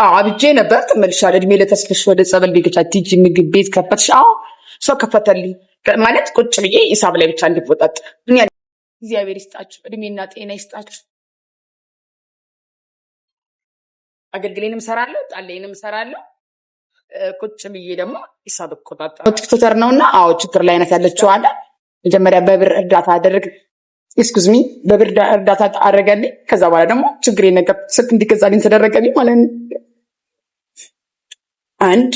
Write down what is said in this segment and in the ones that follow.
አብጄ ነበር ተመልሻለሁ። እድሜ ለተስፍሽ ወደ ጸበል ቤቶች አትሂጂ ምግብ ቤት ከፈትሽ? አዎ ሰው ከፈተልኝ ማለት ቁጭ ብዬ ሂሳብ ላይ ብቻ እንድወጣጥ። እግዚአብሔር ይስጣችሁ፣ እድሜና ጤና ይስጣችሁ። አገልግሌንም እሰራለሁ፣ ጣሌንም እሰራለሁ። ቁጭ ብዬ ደግሞ ሂሳብ እቆጣጠር። ቲክቶከር ነውና አዎ ችግር ላይ አይነት ያለችው አለ። መጀመሪያ በብር እርዳታ አደረግ ኤክስኩዝሚ በብር እርዳታ አደረገልኝ። ከዛ በኋላ ደግሞ ችግር ነገር ስልክ እንዲገዛልኝ ተደረገልኝ ማለት ነው። አንድ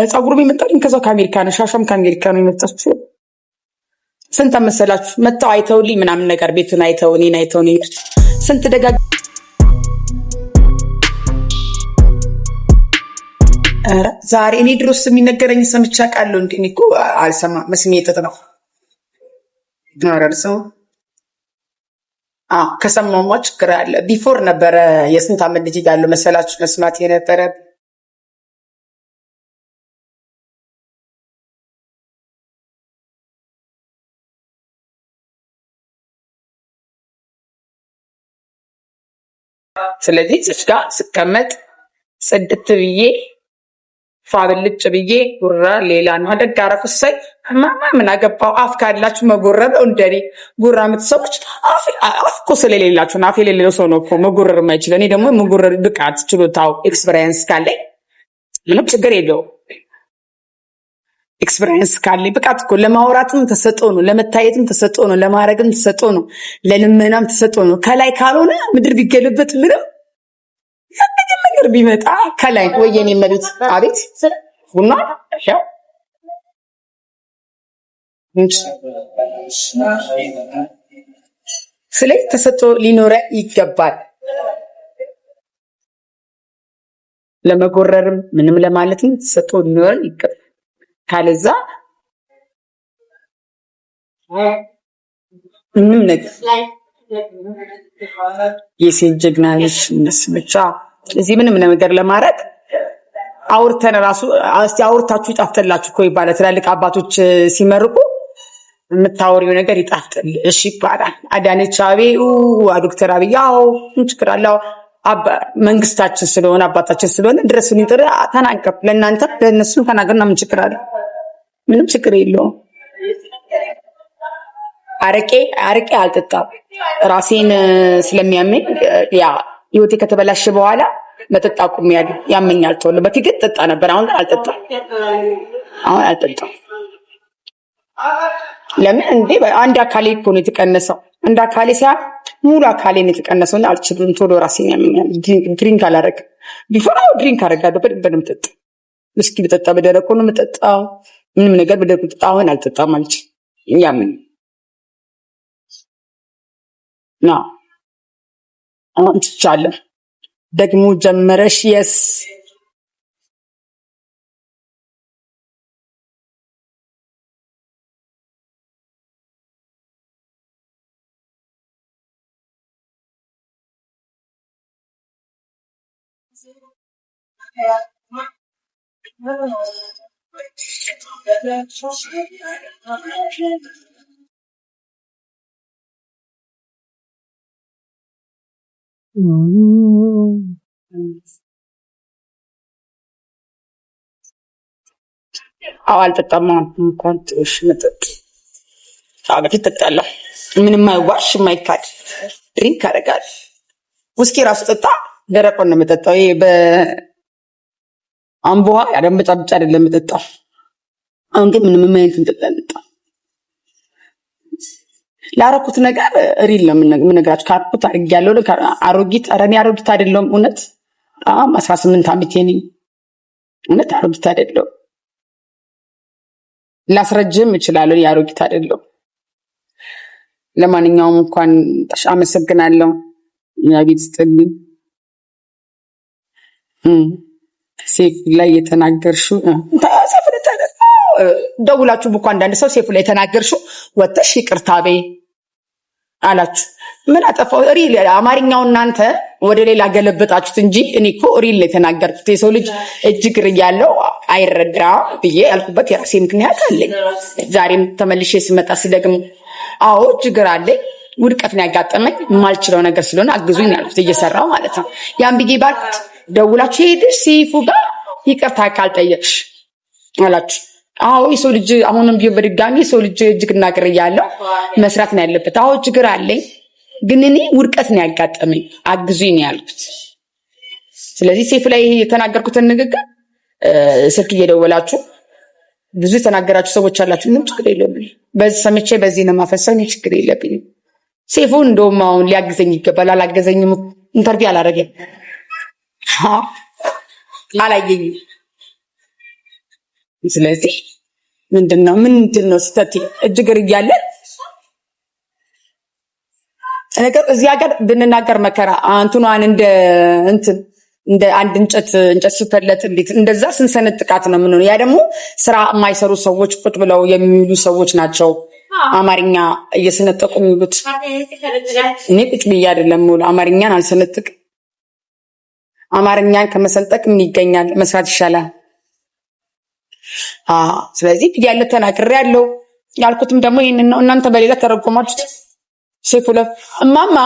ፀጉሩ የመጣልኝ ከዛው ከአሜሪካ ነው። ሻሻም ከአሜሪካ ነው የመጣችው። ስንት መሰላችሁ መጣው አይተውልኝ ምናምን ነገር ቤቱን አይተው እኔን አይተው ስንት ደጋግ ዛሬ እኔ ድሮስ የሚነገረኝ ሰምቻ ቃለሁ እንዴ? እኔ እኮ አልሰማ መስሜ ጥጥ ነው። ሰው ከሰማማ ችግር አለ። ቢፎር ነበረ የስንት ዓመት ልጅ ያለው መሰላችሁ መስማት የነበረ ስለዚህ እዚህ ጋር ስቀመጥ ጽድት ብዬ ፋብልጭ ብዬ ጉራ ሌላ ነው አደግ አረኩ። ሳይ ምን አገባው? አፍ ካላችሁ መጎረር እንደኔ ጉራ የምትሰሙች አፍ እኮ ስለሌላችሁ አፍ የሌለው ሰው ነው እኮ መጎረር የማይችለው። እኔ ደግሞ መጎረር ብቃት ችሎታው ኤክስፔሪየንስ ካለኝ ምንም ችግር የለውም። ኤክስፔሪየንስ ካለኝ ብቃት እኮ ለማውራትም ተሰጥኦ ነው፣ ለመታየትም ተሰጥኦ ነው፣ ለማድረግም ተሰጥኦ ነው፣ ለልመናም ተሰጥኦ ነው። ከላይ ካልሆነ ምድር ቢገለበት ምንም ነገር ቢመጣ ከላይ ወየኔ መሉት አቤት ቡና ያው ስለዚህ ተሰጥኦ ሊኖረ ይገባል። ለመጎረርም ምንም ለማለትም ተሰጥኦ ሊኖረ ይገባል። ካለዛ ምንም ነገር የሴት ጀግና ነሽ ብቻ እዚህ ምንም ነገር ለማድረግ አውርተን ራሱ እስቲ አውርታችሁ ይጣፍጥላችሁ እኮ ይባላል። ትላልቅ አባቶች ሲመርቁ የምታወሪው ነገር ይጣፍጥል እሺ ይባላል። አዳነች አቤው ዶክተር አብያው ችግር አለው መንግስታችን ስለሆነ አባታችን ስለሆነ ድረሱን ይጥራ ተናገር። ለእናንተ ለእነሱ ተናገርና ምን ችግር አለ? ምንም ችግር የለውም። አረቄ አልጠጣም ራሴን ስለሚያመኝ ያ ህይወቴ ከተበላሸ በኋላ መጠጥ አቁሜያለሁ። ያመኛል ቶሎ። በፊት ግን ጠጣ ነበር፣ አሁን አልጠጣም። ለምን እንዴ? አንድ አካሌ እኮ ነው የተቀነሰው። አንድ አካሌ ሲያ ሙሉ አካሌ ነው የተቀነሰው እና አልችልም። ቶሎ ራሴን ያመኛል። ድሪንክ አላረግም። ቢፎራው ድሪንክ አረጋለሁ። በደንብ ነው የምጠጣው። ምስኪ ብጠጣ በደረቁ ነው የምጠጣው። ምንም ነገር በደረቁ ብጠጣ አሁን አልጠጣም አልችልም። ያመኝ ነው። አሁን ትቻለሁ። ደግሞ ጀመረሽ የስ አልጠጣም። እንኳን ትንሽ መጠጥ በፊት ጠጣለሁ። ምንም አይዋሽ የማይካድ ድሪንክ አደርጋለሁ። ውስኪ ራሱ ጠጣ ደረቁን ነው የምጠጣው። ይሄ በአምቦሃ ያደንበጫ ብቻ አይደለም የምጠጣው። አሁን ግን ምንም የማይንት እንጠጣ ላረኩት ነገር ሪል ነው የምነግራችሁ። ካርኩት አድርጌያለሁ። አሮጊት ኧረ እኔ አሮጊት አይደለሁም። እውነት 18 ዓመቴ ነኝ። እውነት አሮጊት አይደለሁም። ላስረጅም እችላለሁ። አሮጊት አይደለሁም። ለማንኛውም እንኳን አመሰግናለሁ። ያቤት ስጥልኝ። ሴፍ ላይ የተናገርሽው ደውላችሁ እኮ አንዳንድ ሰው ሴፍ ላይ የተናገርሽው ወጥተሽ ይቅርታ በይ አላችሁ። ምን አጠፋው? ሪል አማርኛው እናንተ ወደ ሌላ ገለበጣችሁት እንጂ እኔ እኮ ሪል ላይ የተናገርኩት የሰው ልጅ እጅግር እያለው አይረዳ ብዬ ያልኩበት የራሴ ምክንያት አለኝ። ዛሬም ተመልሼ ስመጣ ስደግም አዎ እጅግር አለኝ። ውድቀት ነው ያጋጠመኝ። የማልችለው ነገር ስለሆነ አግዙኝ ያልኩት እየሰራው ማለት ነው። ያን ብዬ ባልኩት ደውላችሁ ሄድሽ ሰይፉ ጋር ይቅርታ ካልጠየቅሽ አላችሁ። አዎ የሰው ልጅ አሁንም ቢሆን በድጋሚ የሰው ልጅ እጅግና እግር እያለው መስራት ነው ያለበት። አዎ ችግር አለኝ፣ ግን እኔ ውድቀት ነው ያጋጠመኝ፣ አግዙኝ ነው ያልኩት። ስለዚህ ሰይፉ ላይ የተናገርኩትን ንግግር ስልክ እየደወላችሁ ብዙ የተናገራችሁ ሰዎች አላችሁ። ምንም ችግር የለብኝ፣ በዚህ ሰምቼ በዚህ ነው ማፈሰው፣ ችግር የለብኝ። ሰይፉ እንደውም አሁን ሊያግዘኝ ይገባል። አላገዘኝም፣ ኢንተርቪው አላረገም፣ አላየኝም። ስለዚህ ምንድነው ስህተት እጅግር እያለ ነገር እዚህ ሀገር ብንናገር መከራ አንቱኗን እንደ አንድ እንጨት ስፈለት እንዴት እንደዛ ስንሰነጥቃት ነው የምንሆነው። ያ ደግሞ ስራ የማይሰሩ ሰዎች ቁጭ ብለው የሚውሉ ሰዎች ናቸው አማርኛ እየሰነጠቁ የሚሉት። እኔ ቁጭ ብዬ አይደለም ሙሉ አማርኛን አልሰነጥቅም። አማርኛን ከመሰንጠቅ ምን ይገኛል? መስራት ይሻላል። ስለዚህ ያለ ተናግሬ ያለው ያልኩትም ደግሞ ይሄንን ነው። እናንተ በሌላ ተረጎማችሁት። ሰይፉ እማማ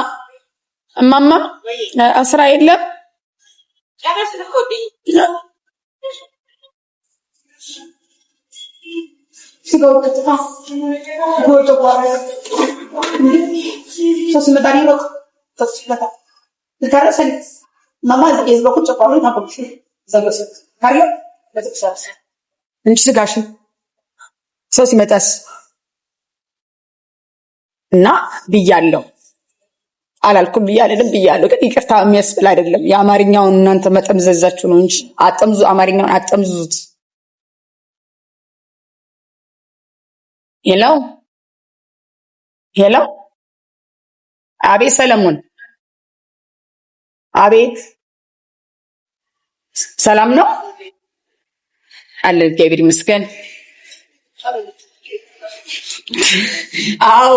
ስራ የለም እንጂ ስጋሽ ሰው ሲመጣስ እና ብያለሁ አላልኩም ብያለሁ። ግን ይቅርታ የሚያስብል አይደለም። የአማርኛውን እናንተ መጠምዘዛችሁ ነው እንጂ አጠምዙ፣ አማርኛውን አጠምዙት። ሄሎ አቤት ሰለሞን፣ አቤት ሰላም ነው አለ። እግዚአብሔር ይመስገን። አዎ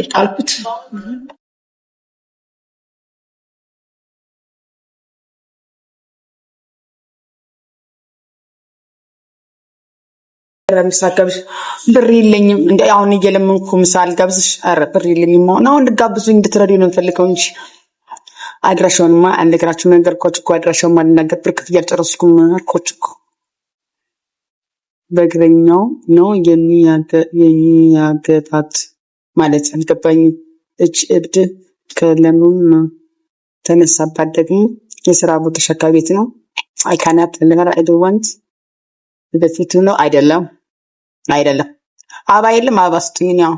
ጣልኩት። ለምሳከብሽ ብር የለኝም እንዴ? አሁን እየለመንኩ ምሳል ጋብዝሽ። ኧረ ብር የለኝም። አሁን ልጋብዙኝ እንድትረዱ ነው የምፈልገው እንጂ አድራሻውንማ አንደግራችሁ ነገርኳችሁ እኮ። አድራሻውማ ልናገር ብር ክፍያ አልጨረስኩም አልኳችሁ እኮ። በእግረኛው ነው የሚያገታት ማለት አልገባኝም። እች እብድ ከለምም ተነሳባት። ደግሞ የስራ ቦታ ሸካ ቤት ነው። አይካናት ለራ አይዶንት በፊቱ ነው አይደለም አባ የለም አባ ስጡኝ። ያው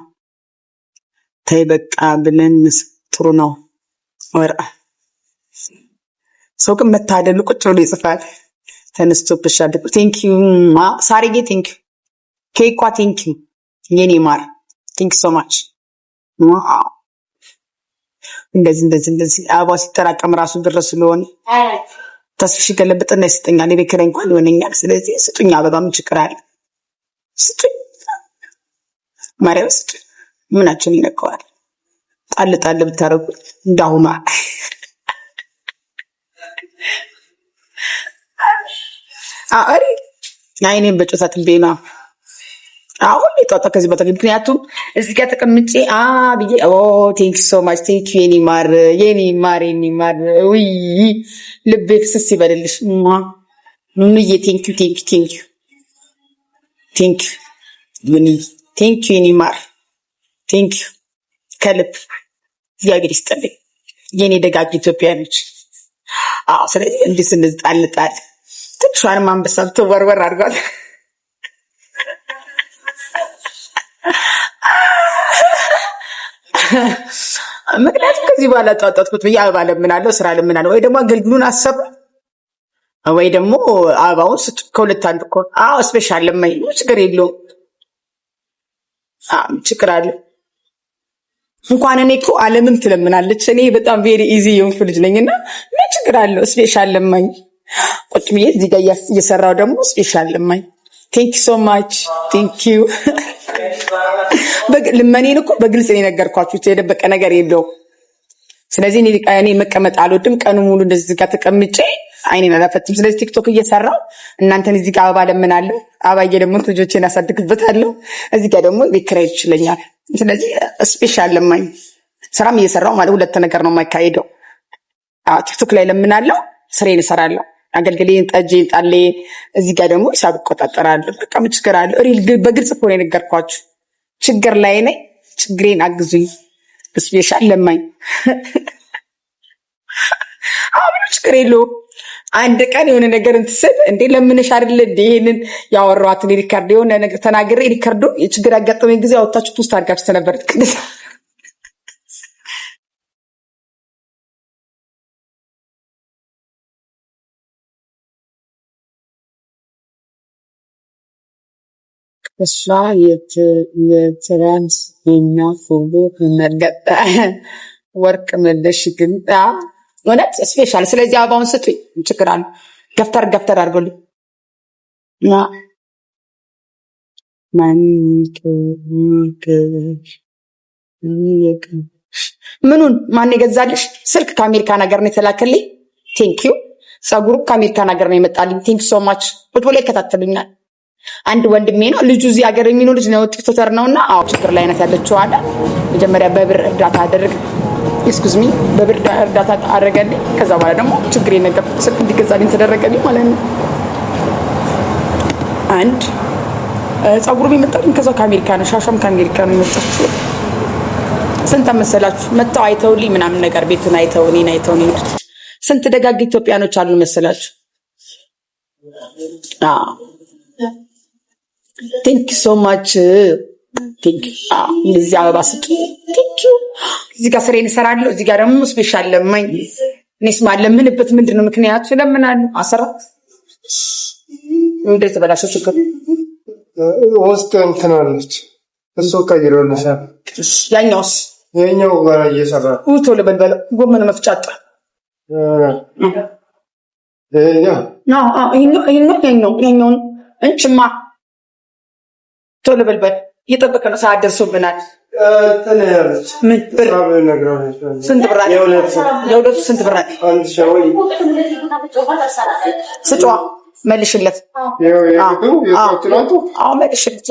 ተይ በቃ ብለን ጥሩ ነው። ወራ ሰው ግን መታደሉ ቁጭ ብሎ ይጽፋል። ተነስቶብሻል። ቴንክ ዩ ሳሪጌ፣ ቴንክ ዩ ኬኳ፣ ቴንክ ዩ የኔ ማር፣ ቴንክ ዩ ሶ ማች። እንደዚህ አበባው ሲጠራቀም ራሱ ብር ስለሆነ ተስፍሽ ገለብጥና ይስጠኛል። የቤት ኪራይ እንኳን ይሆነኛል። ስለዚህ ስጡኝ አበባ፣ ምን ችግር አለ? ስጡኝ ማርያም ስጡኝ። ምናችን ይነካዋል? ጣል ጣል ብታረጉት እንዳሁማ አሪ አይኔን በጮታት ቤና አሁን ሊጣጣ ከዚህ በታ ምክንያቱም እዚህ ጋር ተቀምጬ ብዬ ቴንክ ሶ ማች ቴንክ ዩ የኔ ማር ውይ ልቤ ፍስስ ይበልልሽ ኑኑዬ ቴንክ ዩ የኔ ማር ቴንክ ዩ ከልብ እግዚአብሔር ይስጥልኝ የኔ ደጋግ ኢትዮጵያኖች። ስለዚህ እንዲህ ስንጣልጣል ትንሿንም አንበሳ ብትወርወር አድርጓል። ምክንያቱም ከዚህ በኋላ ጧጧትኩት ብዬ አበባ ለምናለሁ፣ ስራ ለምናለሁ፣ ወይ ደግሞ አገልግሉን አሰብ ወይ ደግሞ አበባውን ስጡ። ከሁለት አንዱ እኮ ስፔሻል ለማይ ችግር የለውም። ችግር አለ እንኳን እኔ እኮ ዓለምም ትለምናለች። እኔ በጣም ቬሪ ኢዚ የሆንኩ ልጅ ነኝና ምን ችግር አለው? ስፔሻል ለማኝ ቁጭ ብዬ እዚህ ጋር እየሰራው ደግሞ ስፔሻል ለማኝ ቴንክ ዩ ሶ ማች ቴንክ ዩ። ልመኔን እኮ በግልጽ ነው የነገርኳችሁ፣ የደበቀ ነገር የለውም። ስለዚህ እኔ መቀመጥ አልወድም። ቀኑ ሙሉ እንደዚህ ጋር ተቀምጬ አይኔን አላፈትም። ስለዚህ ቲክቶክ እየሰራው እናንተን እዚህ ጋር አበባ ለምናለሁ፣ አበባ እየለመንኩ ልጆቼን አሳድግበታለሁ። እዚህ ጋር ደግሞ ቤት ኪራይ ይችለኛል። ስለዚህ ስፔሻል ለማኝ ስራም እየሰራው ማለት ሁለት ነገር ነው የማይካሄደው። ቲክቶክ ላይ ለምናለሁ፣ ስሬን እሰራለሁ፣ አገልግሌን፣ ጠጄን፣ ጣሌን እዚህ ጋር ደግሞ ሂሳብ እቆጣጠራለሁ። በቃ ምን ችግር አለው? በግልጽ እኮ ነው የነገርኳችሁ። ችግር ላይ ነኝ፣ ችግሬን አግዙኝ። ስፔሻል ለማኝ ምንም ችግር የለውም። አንድ ቀን የሆነ ነገር እንትስል እንዴ ለምንሽ አይደለ እንዴ ይሄንን ያወራኋትን ሪካርድ የሆነ ነገር ተናግሬ ሪካርዶ የችግር ያጋጠመኝ ጊዜ አወጣችሁ ፖስት አድርጋችሁ ነበር። እሷ የትራንስ የኛ ፎሎ መርገጠ ወርቅ መለሽ ግን እውነት ስፔሻል። ስለዚህ አበባውን ስጡኝ፣ ችግር አለ። ገፍተር አድርጎልኝ ምኑን ማን የገዛልሽ? ስልክ ከአሜሪካን ሀገር ነው የተላከልኝ። ቴንኪዩ። ፀጉሩ ከአሜሪካን ሀገር ነው የመጣልኝ። ቴንክ ሶ ማች። ቁጭ ብሎ ይከታተሉኛል። አንድ ወንድሜ ነው ልጁ እዚህ ሀገር የሚኖር ልጅ ነው፣ ቲክቶከር ነውና ችግር ላይ አይነት ያለችው አለ። መጀመሪያ በብር እርዳታ አደረግ ኤክስኩዝ ሚ በብር እርዳታ አደረገልኝ። ከዛ በኋላ ደግሞ ችግር የነገር ስልክ እንዲገዛልኝ ተደረገልኝ ማለት ነው። አንድ ፀጉሩ የሚመጣልኝ ከዛ ከአሜሪካ ነው። ሻሻም ከአሜሪካ ነው የመጣችው። ስንት መሰላችሁ መጣው አይተውልኝ ምናምን ነገር ቤቱን አይተው እኔን አይተው ነው። ስንት ደጋግ ኢትዮጵያኖች አሉ መሰላችሁ። ቴንክ ዩ ሶ ማች ቴንክ ዩ። እዚህ አበባ ስጡ። ቴንክ ዩ። እዚህ ጋር ስሬን እሰራለሁ። እዚህ ጋር ደግሞ ስፔሻል ለማኝ እኔስ ማለምንበት ምንድን ነው ምክንያቱ? ለምናለሁ አሰራት እንዴት ተበላሸው ችግር ውስጥ እንትናለች እሱ ቀይሮልሻል። ያኛውስ የኛው ጋር እየሰራ ቶሎ በልበለው ጎመን መፍጫጣ ይሄኛው እንችማ ቶሎ በልበል እየጠበቀ ነው። ሰዓት ደርሶብናል። ምን ብር ስንት ብር አለ? የሁለቱ ስንት ብር አለ? ስጫዋ መልሽለት። መልሽለት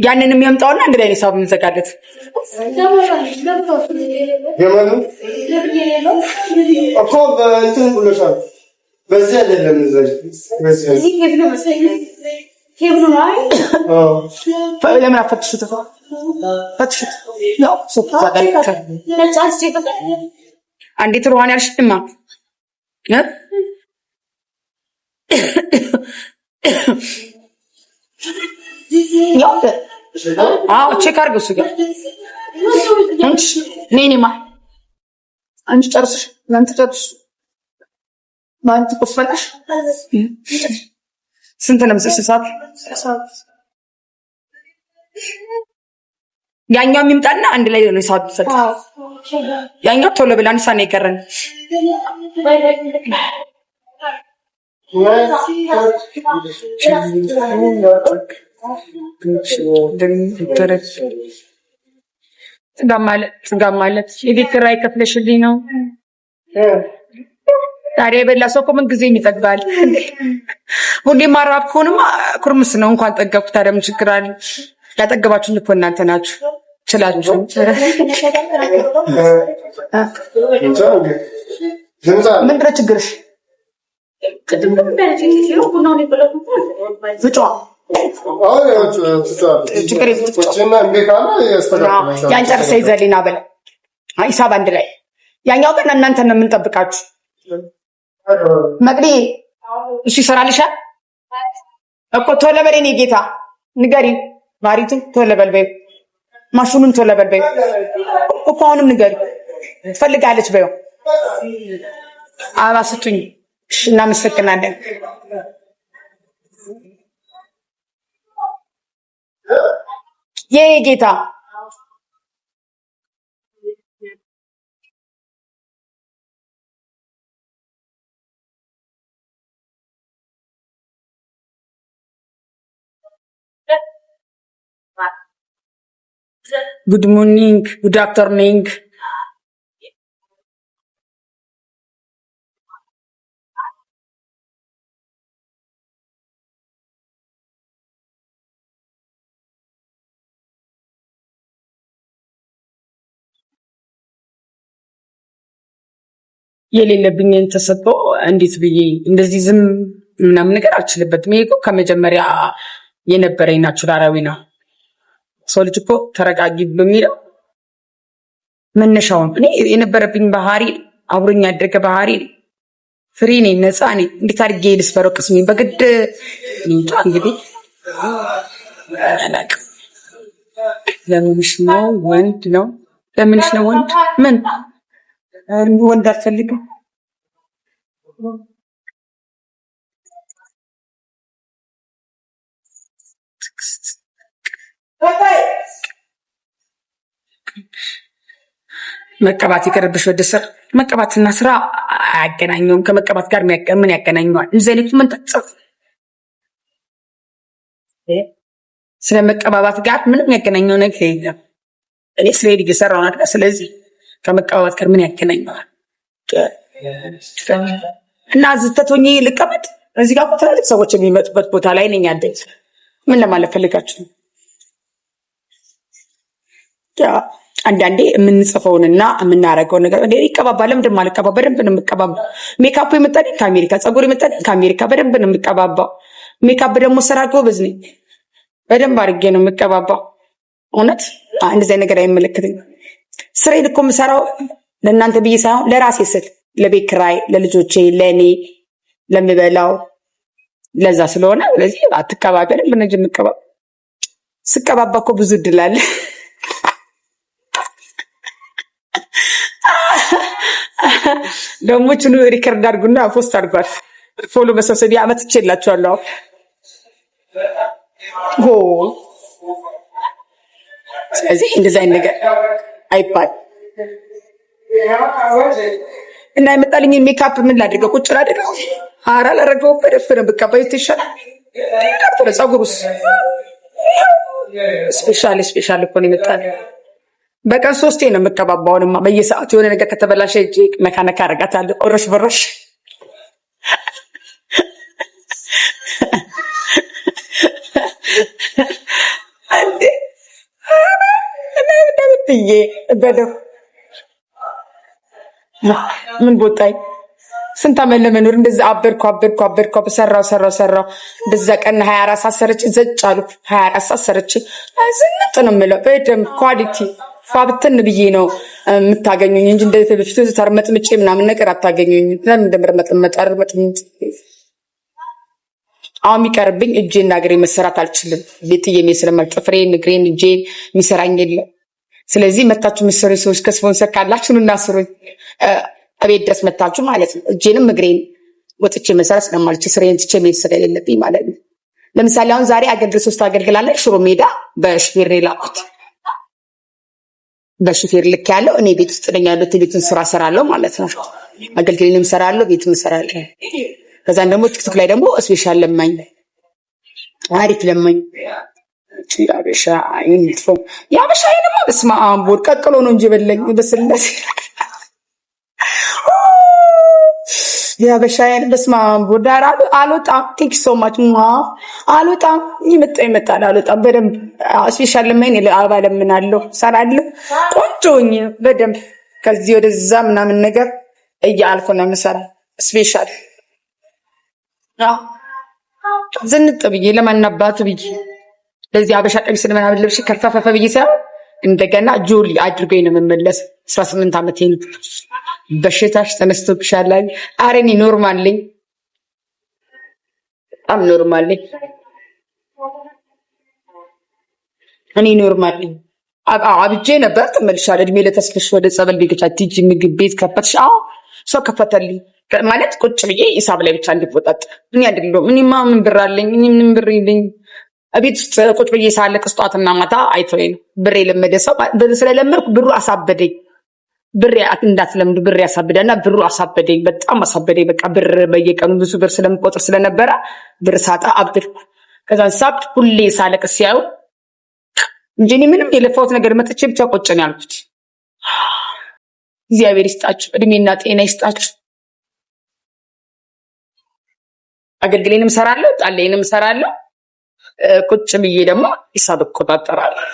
ያንን የሚያምጣውና አንድ ላይ ሂሳብ የምንዘጋለት እኮ በእንትን ብሎሻል። በዚህ አይደለም ለምን አፈትሹት? ፈትሹት። አንዲት ሩሃን ያልሽማ ቼክ አድርገው እሱ ጋር ኔኔማ አንቺ ጨርስሽ እናንተ ጨርሱ ማን ትቆፈላሽ? ስንት ነው ምስል ሰዓት? ያኛው የሚምጣና አንድ ላይ ነው ሰዓት ሰጥ ያኛው ቶሎ ብላ አንሳ ነው የቀረን ስጋ ማለት የቤት ኪራይ ከፍለሽልኝ ነው። ታዲያ የበላ ሰው እኮ ምን ጊዜም ይጠግባል። ሁሌ ማራብ ከሆነማ ኩርምስ ነው። እንኳን ጠገብኩ። ታዲያ ምን ችግር አለ? ያጠገባችሁኝ እኮ እናንተ ናችሁ። ችላችሁ ምንድን ነው ችግርሽ? ያን ጨርሰ ይዘሊና በለ ሂሳብ አንድ ላይ ያኛው ቀን እናንተን ነው የምንጠብቃችሁ። መቅዲ እሱ ይሰራልሻል እኮ። ቶሎ በል የኔ ጌታ ንገሪ። ማሪቱ ቶሎ በል በይው። ማሹኑን ቶሎ በል በይው እኮ። አሁንም ንገሪ ትፈልጋለች በይው። አበባ ስጡኝ። እናመሰግናለን። የኔ ጌታ ጉድ ሞርኒንግ፣ ጉድ አፍተርኒንግ። የሌለብኝን ተሰጥቶ እንዴት ብዬ እንደዚህ ዝም ምናምን ነገር አልችልበትም። ይሄ እኮ ከመጀመሪያ የነበረኝ ናቹራላዊ ነው። ሰው ልጅ እኮ ተረጋጊ በሚለው መነሻውን እኔ የነበረብኝ ባህሪ አብሮኝ ያደገ ባህሪ ፍሪ ነኝ፣ ነፃ ነኝ። እንዴት አድርጌ ልስበረው ቅስሜን በግድ እንጃ። እንግዲህ አላውቅም። ለምንሽ ነው ወንድ ነው? ለምንሽ ነው ወንድ? ምን ወንድ አልፈልግም። መቀባት ይቀርብሽ። ወደ ስራ መቀባትና ስራ አያገናኘውም። ከመቀባት ጋር ምን ያገናኘዋል? እንዘሊቱ ምን ተጽፍ ስለ መቀባባት ጋር ምንም ያገናኘው ነገር የለም። እኔ ስለ ሄድ እየሰራሁ ነው። ስለዚህ ከመቀባባት ጋር ምን ያገናኘዋል? እና ዝተቶኝ ልቀመጥ እዚህ ጋር ትላልቅ ሰዎች የሚመጡበት ቦታ ላይ ነኝ ያለሁት። ምን ለማለት ፈልጋችሁ ነው? አንዳንዴ የምንጽፈውንና የምናደርገውን ነገር እንደ ይቀባባ ለምንድን ማልቀባ? በደንብ ነው የምቀባባው። ሜካፕ የመጣልኝ ከአሜሪካ፣ ፀጉር የመጣልኝ ከአሜሪካ። በደንብ ነው የምቀባባው። ሜካፕ ደግሞ ስራ ጎበዝ ነኝ። በደንብ አድርጌ ነው የምቀባባው። እውነት እንደዚህ ነገር አይመለከተኝም። ስራዬን እኮ የምሰራው ለእናንተ ብዬ ሳይሆን ለራሴ ስል፣ ለቤት ኪራይ፣ ለልጆቼ፣ ለእኔ ለምበላው፣ ለዛ ስለሆነ ስለዚህ አትቀባቢ። በደንብ ነው የምቀባባው። ስቀባባ እኮ ብዙ እድል አለ። ደግሞ ችኑ ሪከርድ አድርጉና ፖስት አድርጓል። ፎሎ መሰብሰቢያ አመት ይችላችኋለሁ። ስለዚህ እንደዛ አይነት ነገር አይባል እና የመጣልኝ ሜካፕ ምን ላድርገው? ቁጭ ላድርገው? ኧረ አላደርገውም። በደንብ ነው የምቀባው። ይሻላል። ፀጉሩስ ስፔሻል እኮ ነው የመጣልኝ። በቀን 3 ነው የምቀባባውንማ። በየሰዓቱ የሆነ ነገር ከተበላሸ እጄ መካነካ አደርጋታለሁ። ቆረሽ በረሽ ብዬ በደው ምን ቦጣኝ። ስንት ዓመት ለመኖር እንደዛ አበድኩ ሰራው በዛ ቀን 24 ሰዓት ሰርቼ ዘጭ አሉ። 24 ሰዓት ሰርቼ ዝንጥ ነው የምለው። በደንብ ኳሊቲ ፋብትን ብዬ ነው የምታገኙኝ እንጂ እንደ በፊቱ ተርመጥምጬ ምናምን ነገር አታገኙኝ። ለምን እንደምርመጥመጥ አሁን የሚቀርብኝ እጄና እግሬ መሰራት አልችልም። ቤትዬ ስለማል ጥፍሬን እግሬን እጄን የሚሰራኝ የለም። ስለዚህ መታችሁ የምትሰሩ ሰዎች ከስፖንሰር ካላችሁ እናስሩኝ። እቤት ድረስ መታችሁ ማለት ነው። እጄንም እግሬን ወጥቼ መሰራት ስለማልችል ስሬን ትቼ መሄድ ስለሌለብኝ ማለት ነው። ለምሳሌ አሁን ዛሬ አገልግል 3 አገልግላለሁ። ሽሮ ሜዳ በሹፌር ላኩት። በሹፌር ልክ ያለው እኔ ቤት ውስጥ ነኝ ያለው። ቤቱን ስራ ሰራለሁ ማለት ነው። አገልግልንም ሰራለሁ፣ ቤቱን ሰራለሁ። ከዛን ደግሞ ቲክቶክ ላይ ደግሞ ስፔሻል ለማኝ አሪፍ ለማኝ ያበሻ አይንትፎ ያበሻ አይንማ በስመ አብ ወልድ ቀቅሎ ነው እንጂ በለኝ በስላሴ ያበሻ አይን በስመ አብ ወልድ አልወጣም። ቴንክ ሶ ማች አልወጣም። ይመጣል አልወጣም። በደንብ ስፔሻል ለማኝ አባለምናለሁ ሰራለሁ ቆንጆኝ በደንብ ከዚህ ወደዛ ምናምን ነገር እያልኩ ነው የምሰራው። ስፔሻል ዝንጥ ብዬ ለማናባቱ ብዬ ለዚህ አበሻ ቀሚስ ምናምን ልብሽ ከፋፋፈ ብዬ ሳይሆን እንደገና ጆሊ አድርጎኝ ነው የምመለስ። 18 ዓመቴ ነው። በሽታሽ ተነስቶብሻል። ኧረ እኔ ኖርማል ነኝ፣ በጣም ኖርማል ነኝ። እኔ ኖርማል ነኝ። አብጄ ነበር ተመልሻለሁ። እድሜ ለተስፍሽ ወደ ጸበል ቤቶች አትሂጂ ምግብ ቤት ከፈትሽ? አዎ ሰው ከፈተልኝ ማለት ቁጭ ብዬ ሂሳብ ላይ ብቻ እንድወጣጥ እኔ አይደለሁም። እኔማ ምን ብር አለኝ? እኔ ምንም ብር የለኝ። ቤት ውስጥ ቁጭ ብዬ ሳለቅስ ጠዋትና ማታ አይተወኝ ነው። ብር የለመደ ሰው ስለለመድኩ ብሩ አሳበደኝ። ብር እንዳትለምዱ ብር ያሳብዳልና ብሩ አሳበደኝ፣ በጣም አሳበደኝ። በቃ ብር በየቀኑ ብዙ ብር ስለምቆጥር ስለነበረ ብር ሳጣ አብድኩ። ከዛ ሳብድ ሁሌ ሳለቅስ ሲያዩ እንጂ እኔ ምንም የለፋሁት ነገር መጥቼ ብቻ ቆጭ ነው ያልኩት። እግዚአብሔር ይስጣችሁ፣ እድሜና ጤና ይስጣችሁ። አገልግሌንም ሰራለሁ፣ ጣሌንም ሰራለሁ። ቁጭ ብዬ ደግሞ ሂሳብ እቆጣጠራለሁ።